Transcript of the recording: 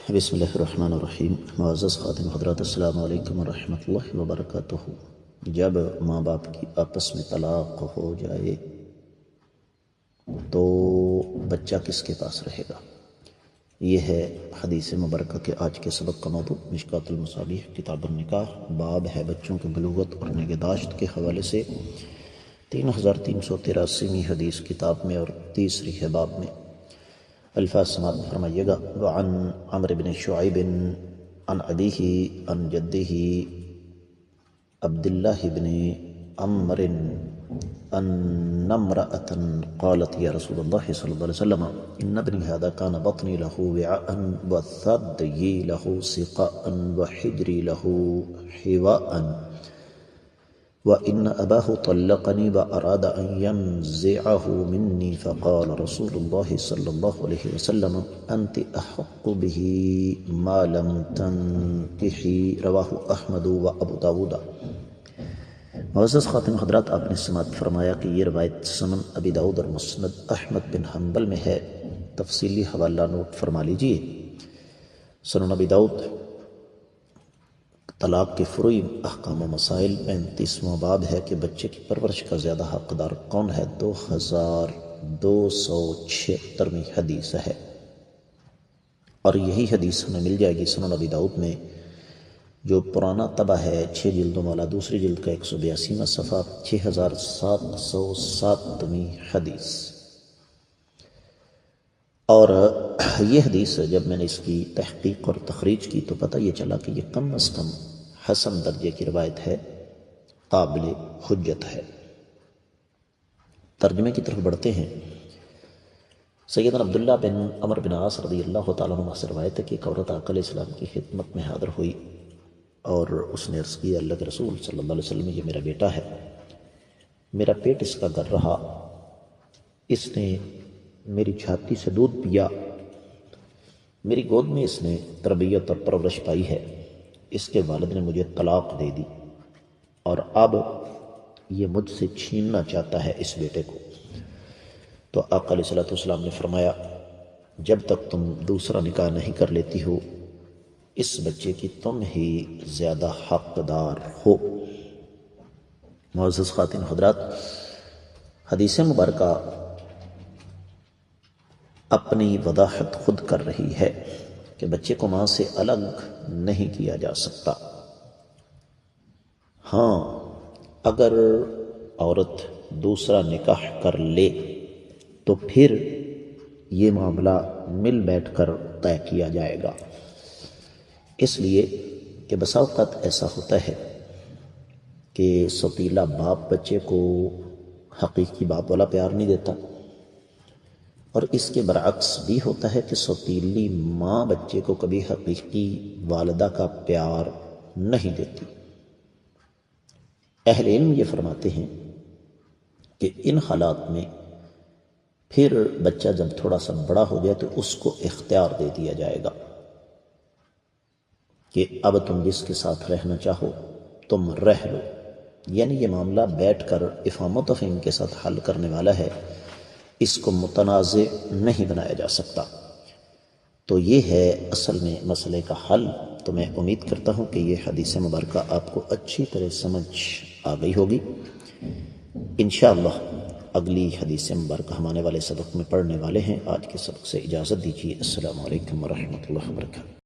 بسم اللہ الرحمن الرحیم۔ معزز خادم حضرات، السلام علیکم ورحمۃ اللہ وبرکاتہ۔ جب ماں باپ کی آپس میں طلاق ہو جائے تو بچہ کس کے پاس رہے گا؟ یہ ہے حدیث مبارکہ کے آج کے سبق کا موضوع۔ مشکوٰۃ المصابیح کتاب النکاح، باب ہے بچوں کی بلوغت اور نگہداشت کے حوالے سے 3383 حدیث کتاب میں اور تیسری ہے باب میں۔ الفاظ سماعت فرمائیے گا۔ وعن عمرو بن شعیب عن ابیہ عن جدہ عبداللہ بن عمرو ان امرأة قالت یا رسول اللہ صلی اللہ علیہ وسلم ان ابنی هذا كان بطنی له وعاء وثدی له سقاء وحجری له حواء وإن أباه طلقني وأراد أن ينزعه مني فقال رسول الله صلى الله عليه وسلم أنت أحق به ما لم تنكحي، رواه أحمد وأبو داود۔ معزز خاتم حضرات، آپ نے سماعت فرمایا کہ یہ روایت سنن ابی داؤد اور مسند احمد بن حنبل میں ہے۔ تفصیلی حوالہ نوٹ فرما لیجئے۔ سنن ابی داؤد طلاق کے فروعی احکام و مسائل 35واں باب ہے کہ بچے کی پرورش کا زیادہ حقدار کون ہے۔ 2276ویں حدیث ہے، اور یہی حدیث ہمیں مل جائے گی سنن ابی داؤد میں، جو پرانا طبع ہے 6 جلدوں والا، دوسری جلد کا 182واں صفحہ، 6707ویں حدیث۔ اور یہ حدیث جب میں نے اس کی تحقیق اور تخریج کی تو پتہ یہ چلا کہ یہ کم از کم حسن درجے کی روایت ہے، قابل حجت ہے۔ ترجمے کی طرف بڑھتے ہیں۔ سیدنا عبداللہ بن عمر بن عاص رضی اللہ تعالیٰ عنہ سے روایت ہے کہ ایک عورت آقا علیہ السلام کی خدمت میں حاضر ہوئی اور اس نے عرض کیا، اللہ کے رسول صلی اللہ علیہ وسلم، یہ میرا بیٹا ہے، میرا پیٹ اس کا گر رہا، اس نے میری چھاتی سے دودھ پیا، میری گود میں اس نے تربیت اور پرورش پائی ہے، اس کے والد نے مجھے طلاق دے دی اور اب یہ مجھ سے چھیننا چاہتا ہے اس بیٹے کو۔ تو آقا علیہ السلام نے فرمایا، جب تک تم دوسرا نکاح نہیں کر لیتی ہو اس بچے کی تم ہی زیادہ حقدار ہو۔ معزز خواتین حضرات، حدیث مبارکہ اپنی وضاحت خود کر رہی ہے کہ بچے کو ماں سے الگ نہیں کیا جا سکتا۔ ہاں، اگر عورت دوسرا نکاح کر لے تو پھر یہ معاملہ مل بیٹھ کر طے کیا جائے گا، اس لیے کہ بسا اوقات ایسا ہوتا ہے کہ سوتیلا باپ بچے کو حقیقی باپ والا پیار نہیں دیتا، اور اس کے برعکس بھی ہوتا ہے کہ سوتیلی ماں بچے کو کبھی حقیقی والدہ کا پیار نہیں دیتی۔ اہل علم یہ فرماتے ہیں کہ ان حالات میں پھر بچہ جب تھوڑا سا بڑا ہو جائے تو اس کو اختیار دے دیا جائے گا کہ اب تم جس کے ساتھ رہنا چاہو تم رہ لو، یعنی یہ معاملہ بیٹھ کر افہام و تفہیم کے ساتھ حل کرنے والا ہے، اس کو متنازع نہیں بنایا جا سکتا۔ تو یہ ہے اصل میں مسئلے کا حل۔ تو میں امید کرتا ہوں کہ یہ حدیث مبارکہ آپ کو اچھی طرح سمجھ آ گئی ہوگی۔ انشاءاللہ اگلی حدیث مبارکہ ہم آنے والے سبق میں پڑھنے والے ہیں۔ آج کے سبق سے اجازت دیجیے۔ السلام علیکم ورحمۃ اللہ وبرکاتہ۔